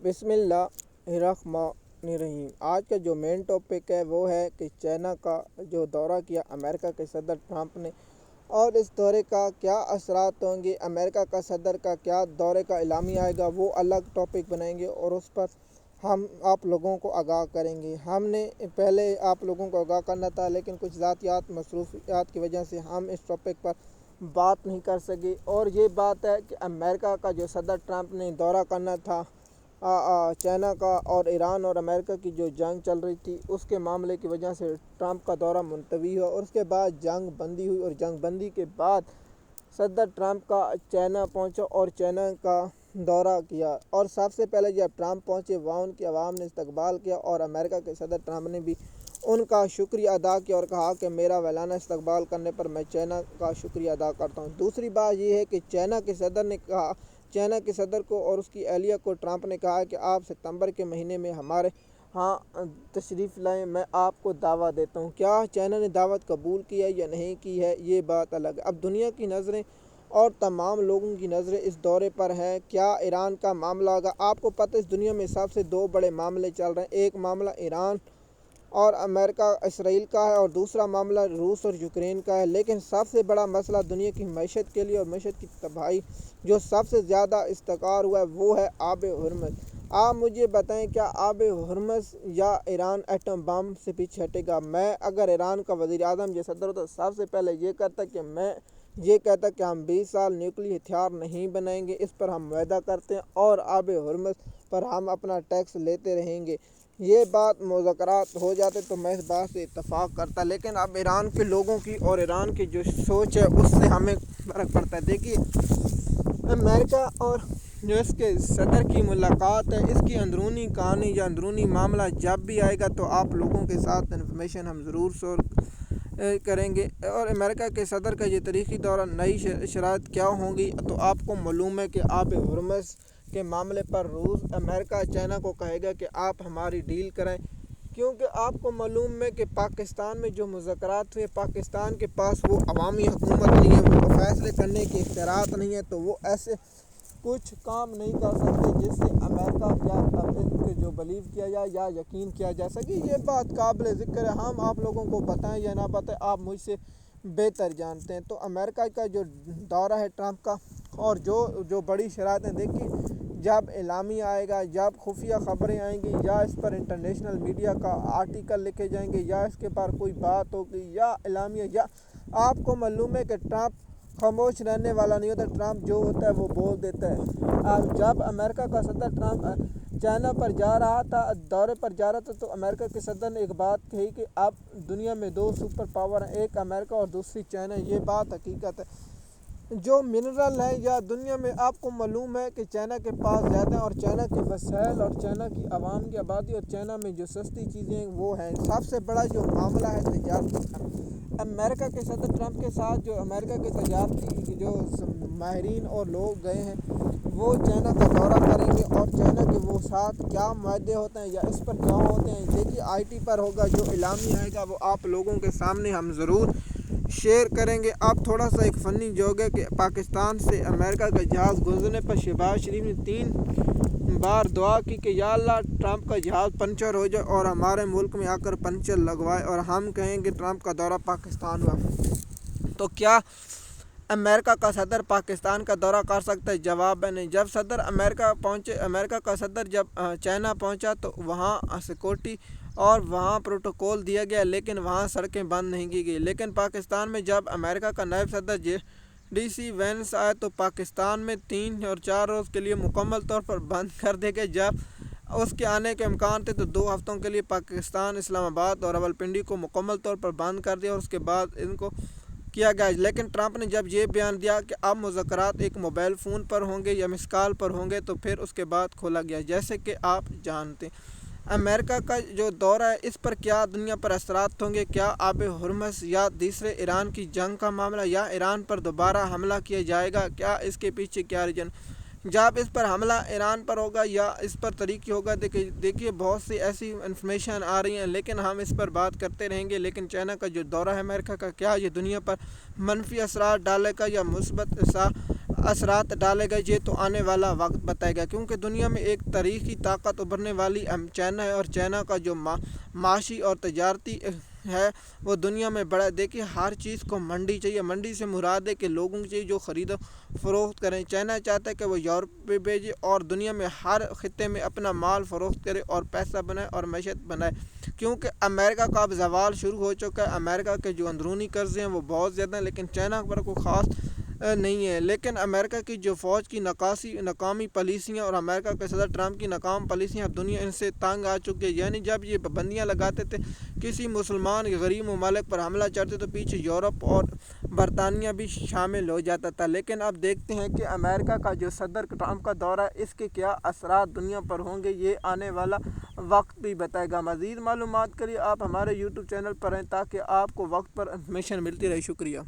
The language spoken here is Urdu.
بسم اللہ الرحمن الرحیم۔ آج کا جو مین ٹاپک ہے وہ ہے کہ چائنا کا جو دورہ کیا امریکہ کے صدر ٹرمپ نے، اور اس دورے کا کیا اثرات ہوں گے، امریکہ کا صدر کا کیا دورے کا اعلامیہ آئے گا، وہ الگ ٹاپک بنائیں گے اور اس پر ہم آپ لوگوں کو آگاہ کریں گے۔ ہم نے پہلے آپ لوگوں کو آگاہ کرنا تھا، لیکن کچھ ذاتیات مصروفیات کی وجہ سے ہم اس ٹاپک پر بات نہیں کر سکے، اور یہ بات ہے کہ امریکہ کا جو صدر ٹرمپ نے دورہ کرنا تھا چائنا کا، اور ایران اور امریکہ کی جو جنگ چل رہی تھی اس کے معاملے کی وجہ سے ٹرمپ کا دورہ ملتوی ہوا، اور اس کے بعد جنگ بندی ہوئی، اور جنگ بندی کے بعد صدر ٹرمپ کا چائنا پہنچا اور چائنا کا دورہ کیا۔ اور سب سے پہلے جب ٹرمپ پہنچے وہاں ان کی عوام نے استقبال کیا، اور امریکہ کے صدر ٹرمپ نے بھی ان کا شکریہ ادا کیا اور کہا کہ میرا ویلانہ استقبال کرنے پر میں چائنا کا شکریہ ادا کرتا ہوں۔ دوسری بات یہ ہے کہ چائنا کے صدر کو اور اس کی اہلیہ کو ٹرمپ نے کہا کہ آپ ستمبر کے مہینے میں ہمارے ہاں تشریف لائیں، میں آپ کو دعوت دیتا ہوں۔ کیا چائنا نے دعوت قبول کی ہے یا نہیں کی ہے، یہ بات الگ ہے۔ اب دنیا کی نظریں اور تمام لوگوں کی نظریں اس دورے پر ہیں۔ کیا ایران کا معاملہ ہوگا؟ آپ کو پتہ ہے اس دنیا میں سب سے دو بڑے معاملے چل رہے ہیں، ایک معاملہ ایران اور امریکہ اسرائیل کا ہے، اور دوسرا معاملہ روس اور یوکرین کا ہے۔ لیکن سب سے بڑا مسئلہ دنیا کی معیشت کے لیے اور معیشت کی تباہی جو سب سے زیادہ استقرار ہوا ہے وہ ہے آب ہرمز۔ آپ مجھے بتائیں، کیا آب ہرمز یا ایران ایٹم بم سے پیچھے ہٹے گا؟ میں اگر ایران کا وزیر اعظم یا صدر ہوتا سب سے پہلے یہ کہتا کہ ہم 20 سال نیوکلی ہتھیار نہیں بنائیں گے، اس پر ہم معاہدہ کرتے ہیں اور آب ہرمز پر ہم اپنا ٹیکس لیتے رہیں گے۔ یہ بات مذاکرات ہو جاتے تو میں اس بات سے اتفاق کرتا، لیکن اب ایران کے لوگوں کی اور ایران کی جو سوچ ہے اس سے ہمیں فرق پڑتا ہے۔ دیکھیے، امریکہ اور جو اس کے صدر کی ملاقات ہے، اس کی اندرونی کہانی یا اندرونی معاملہ جب بھی آئے گا تو آپ لوگوں کے ساتھ انفارمیشن ہم ضرور کریں گے۔ اور امریکہ کے صدر کا یہ تاریخی دورہ، نئی شرائط کیا ہوں گی، تو آپ کو معلوم ہے کہ آب ہرمز کے معاملے پر روس امریکہ چائنا کو کہے گا کہ آپ ہماری ڈیل کریں، کیونکہ آپ کو معلوم ہے کہ پاکستان میں جو مذاکرات ہوئے، پاکستان کے پاس وہ عوامی حکومت نہیں ہے، وہ فیصلے کرنے کے اختیارات نہیں ہے، تو وہ ایسے کچھ کام نہیں کر سکتے جس سے امریکہ یا کے جو بلیو کیا جائے یا یقین کیا جا سکے۔ یہ بات قابل ذکر ہے، ہم آپ لوگوں کو بتائیں یا نہ بتائیں، آپ مجھ سے بہتر جانتے ہیں۔ تو امریکہ کا جو دورہ ہے ٹرمپ کا، اور جو بڑی شرائطیں، دیکھیے جب اعلامیہ آئے گا، جب خفیہ خبریں آئیں گی، یا اس پر انٹرنیشنل میڈیا کا آرٹیکل لکھے جائیں گے، یا اس کے پر کوئی بات ہوگی یا اعلامیہ، یا آپ کو معلوم ہے کہ ٹرمپ خاموش رہنے والا نہیں ہوتا، ٹرمپ جو ہوتا ہے وہ بول دیتا ہے۔ اب جب امریکہ کا صدر ٹرمپ چائنا پر جا رہا تھا، دورے پر جا رہا تھا، تو امریکہ کے صدر نے ایک بات کہی کہ اب دنیا میں دو سپر پاور ہیں، ایک امریکہ اور دوسری چائنا۔ یہ بات حقیقت ہے۔ جو منرل ہے یا دنیا میں آپ کو معلوم ہے کہ چائنا کے پاس زیادہ ہیں، اور چائنا کے وسائل اور چائنا کی عوام کی آبادی اور چائنا میں جو سستی چیزیں ہیں وہ ہیں۔ سب سے بڑا جو معاملہ ہے تجارتی کا، امریکہ کے صدر ٹرمپ کے ساتھ جو امریکہ کے تجارتی جو ماہرین اور لوگ گئے ہیں وہ چائنا کا دورہ کریں گے، اور چائنا کے وہ ساتھ کیا معاہدے ہوتے ہیں یا اس پر کیا ہوتے ہیں، دیکھیے IT پر ہوگا، جو اعلامیہ آئے گا وہ آپ لوگوں کے سامنے ہم ضرور شیئر کریں گے۔ اب تھوڑا سا ایک فنی جوک ہے کہ پاکستان سے امریکہ کا جہاز گزرنے پر شہباز شریف نے 3 بار دعا کی کہ یا اللہ ٹرمپ کا جہاز پنچر ہو جائے اور ہمارے ملک میں آ کر پنچر لگوائے، اور ہم کہیں کہ ٹرمپ کا دورہ پاکستان ہوا۔ تو کیا امریکہ کا صدر پاکستان کا دورہ کر سکتا ہے؟ جواب ہے نہیں۔ جب صدر امریکہ کا صدر جب چائنا پہنچا تو وہاں سیکورٹی اور وہاں پروٹوکول دیا گیا، لیکن وہاں سڑکیں بند نہیں کی گئی۔ لیکن پاکستان میں جب امریکہ کا نائب صدر JD وینس آئے تو پاکستان میں 3 اور 4 روز کے لیے مکمل طور پر بند کر دے گئے۔ جب اس کے آنے کے امکان تھے تو 2 ہفتوں کے لیے پاکستان اسلام آباد اور راولپنڈی کو مکمل طور پر بند کر دیا، اور اس کے بعد ان کو کیا گیا۔ لیکن ٹرمپ نے جب یہ بیان دیا کہ اب مذاکرات ایک موبائل فون پر ہوں گے یا مس کال پر ہوں گے، تو پھر اس کے بعد کھولا گیا۔ جیسے کہ آپ جانتے ہیں امریکہ کا جو دورہ ہے اس پر کیا دنیا پر اثرات ہوں گے، کیا آب ہرمز یا دوسرے ایران کی جنگ کا معاملہ، یا ایران پر دوبارہ حملہ کیا جائے گا، کیا اس کے پیچھے کیا ریجن، جب اس پر حملہ ایران پر ہوگا یا اس پر طریقے ہوگا۔ دیکھیے بہت سی ایسی انفارمیشن آ رہی ہیں، لیکن ہم اس پر بات کرتے رہیں گے۔ لیکن چائنا کا جو دورہ ہے امریکہ کا، کیا یہ دنیا پر منفی اثرات ڈالے گا یا مثبت اثرات ڈالے گا یہ تو آنے والا وقت بتائے گا، کیونکہ دنیا میں ایک تاریخی طاقت ابھرنے والی چائنا ہے، اور چائنا کا جو معاشی اور تجارتی ہے وہ دنیا میں بڑا. دیکھیے ہر چیز کو منڈی چاہیے، منڈی سے مراد ہے کہ لوگوں کو چاہیے جو خرید و فروخت کریں. چائنا چاہتا ہے کہ وہ یورپ پہ بھیجے اور دنیا میں ہر خطے میں اپنا مال فروخت کرے اور پیسہ بنائے اور معیشت بنائے، کیونکہ امریکہ کا اب زوال شروع ہو چکا ہے. امریکہ کے جو اندرونی قرضے ہیں وہ بہت زیادہ ہیں، لیکن چائنا پر کوئی خاص نہیں ہے. لیکن امریکہ کی جو فوج کی ناکامی پالیسیاں اور امریکہ کے صدر ٹرمپ کی ناکام پالیسیاں، اب دنیا ان سے تنگ آ چکی ہے. یعنی جب یہ پابندیاں لگاتے تھے کسی مسلمان غریب ممالک پر حملہ چڑھتے تو پیچھے یورپ اور برطانیہ بھی شامل ہو جاتا تھا. لیکن اب دیکھتے ہیں کہ امریکہ کا جو صدر ٹرمپ کا دورہ اس کے کیا اثرات دنیا پر ہوں گے، یہ آنے والا وقت بھی بتائے گا. مزید معلومات کے لیے آپ ہمارے یوٹیوب چینل پر ہیں تاکہ آپ کو وقت پر انفارمیشن ملتی رہے. شکریہ.